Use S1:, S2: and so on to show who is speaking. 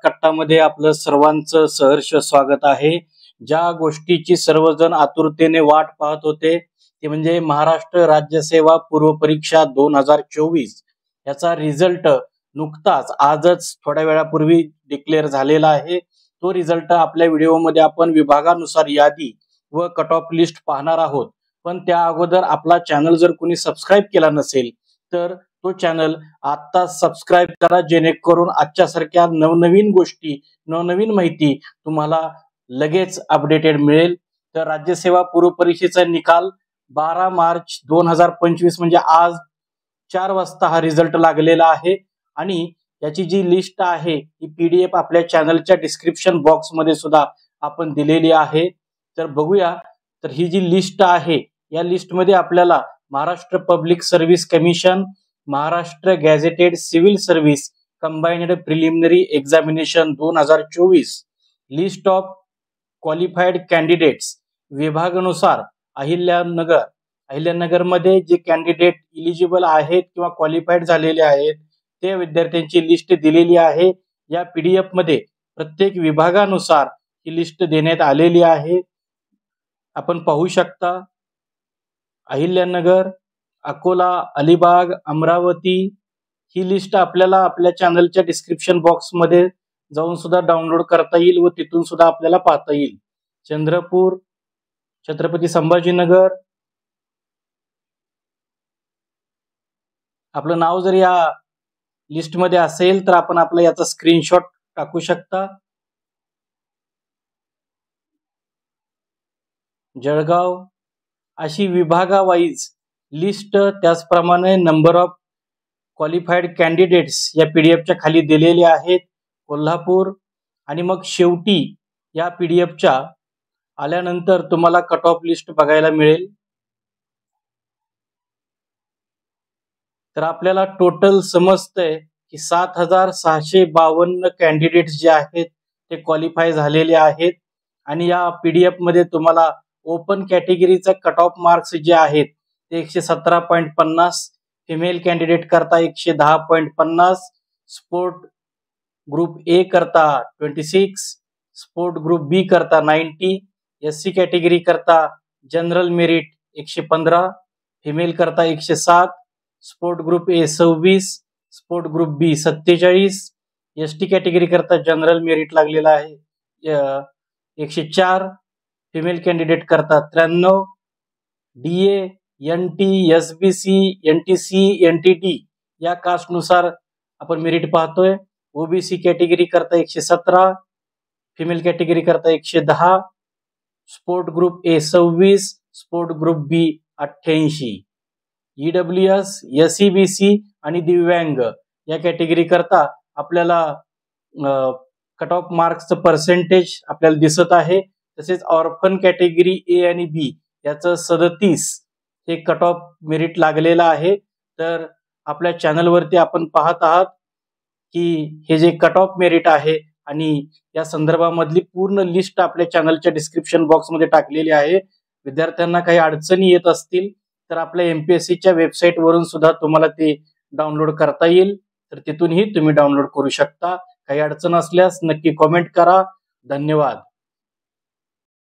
S1: कट्टामध्ये आपलं सर्वांचं सहर्ष स्वागत आहे। ज्या गोष्टीची सर्वजण आतुरतेने वाट पाहत होते ते म्हणजे महाराष्ट्र राज्य सेवा पूर्व परीक्षा 2024 याचा रिझल्ट नुकताच आजच थोड्या वेळापूर्वी डिक्लेअर झालेला आहे। तो रिझल्ट आपल्या व्हिडिओमध्ये आपण विभागानुसार यादी व कट ऑफ लिस्ट पाहणार आहोत। पण त्या अगोदर आपला चॅनल जर कोणी सबस्क्राइब केला नसेल तर तो चॅनल आता सबस्क्राइब करा, जेणेकरून आजच्या सारख्या नवनवीन गोष्टी नवनवीन माहिती तुम्हाला लगेच अपडेटेड मिळेल। तर राज्यसेवा पूर्व परीक्षेचा निकाल 12 मार्च 2025 म्हणजे आज 4 वाजता हा रिझल्ट लागलेला आहे आणि याची जी लिस्ट आहे ती पीडीएफ आपल्या चॅनलच्या डिस्क्रिप्शन बॉक्स मध्ये सुद्धा आपण दिलेली आहे। तर बघूया, तर ही जी लिस्ट आहे या लिस्ट मध्ये आपल्याला Maharashtra public service commission, Maharashtra gazetted civil service combined preliminary examination 2024, list of qualified candidates विभागानुसार अहिल्यानगर मध्ये जे कॅन्डिडेट इलिजिबल आहेत किंवा क्वालिफाइड झालेले आहेत ते विद्यार्थ्यांची लिस्ट दिलेली आहे। या पीडीएफ मध्ये प्रत्येक विभागानुसार ही लिस्ट देण्यात आलेली आहे। आपण पाहू शकता अहिल्यानगर, अकोला, अलिबाग, अमरावती ही लिस्ट आपल्याला आपल्या चॅनलच्या डिस्क्रिप्शन बॉक्स मध्ये जाऊन सुद्धा डाउनलोड करता येईल व तिथून सुद्धा आपल्याला पाहता येईल। चंद्रपूर, छत्रपती संभाजीनगर, आपलं नाव जर या लिस्ट मध्ये असेल तर आपण आपला याचा स्क्रीनशॉट टाकू शकता। जळगाव, अशी विभागावाईज लिस्ट, त्याचप्रमाणे नंबर ऑफ क्वालिफाइड कॅन्डिडेट्स या पीडीएफच्या खाली दिलेले आहेत। कोल्हापूर आणि मग शेवटी या पीडीएफच्या आल्यानंतर तुम्हाला कट ऑफ लिस्ट बघायला मिळेल। तर आपल्याला टोटल समजतंय की 7652 कॅन्डिडेट्स जे आहेत ते क्वालिफाय झालेले आहेत आणि या पीडीएफ मध्ये तुम्हाला ओपन कॅटेगरीचा कट ऑफ मार्क्स जे आहेत ते 117.50, फिमेल कॅन्डिडेट करता 110.50, स्पोर्ट ग्रुप ए करता 26, स्पोर्ट ग्रुप बी करता 90, एससी कॅटेगरी करता जनरल मेरिट 115, फिमेल करता 107, sport group A 26, sport group B 47, ST category करता जनरल मेरिट लागलेला आहे 104, फिमेल कॅन्डिडेट करता 93, DA, NT, SBC, NTC, NTD या कास्ट नुसार आपण मेरिट पाहतोय। ओबीसी कॅटेगरी करता 117, फिमेल कॅटेगरी करता 110, sport group A 26, sport group B 88, EWS, SEBC आणि दिव्यांग या कॅटेगरी करता आपल्याला कट ऑफ मार्क्सचं पर्सेंटेज आपल्याला दिसत आहे। तसेच ऑर्फन कॅटेगरी ए आणि बी याचं 37 हे कट ऑफ मेरिट लागलेलं आहे। तर आपल्या चॅनलवरती आपण पाहत आहात की हे जे कट ऑफ मेरिट आहे आणि या संदर्भामधली पूर्ण लिस्ट आपल्या चॅनलच्या डिस्क्रिप्शन बॉक्स मध्ये टाकलेली आहे। विद्यार्थ्यांना काही अडचणी येत असतील तर आपल्या एमपीएससीच्या वेबसाईट वरून सुद्धा तुम्हाला ते डाउनलोड करता येईल, तर तिथूनही तुम्ही डाउनलोड करू शकता। काही अडचण असल्यास नक्की कमेंट करा। धन्यवाद।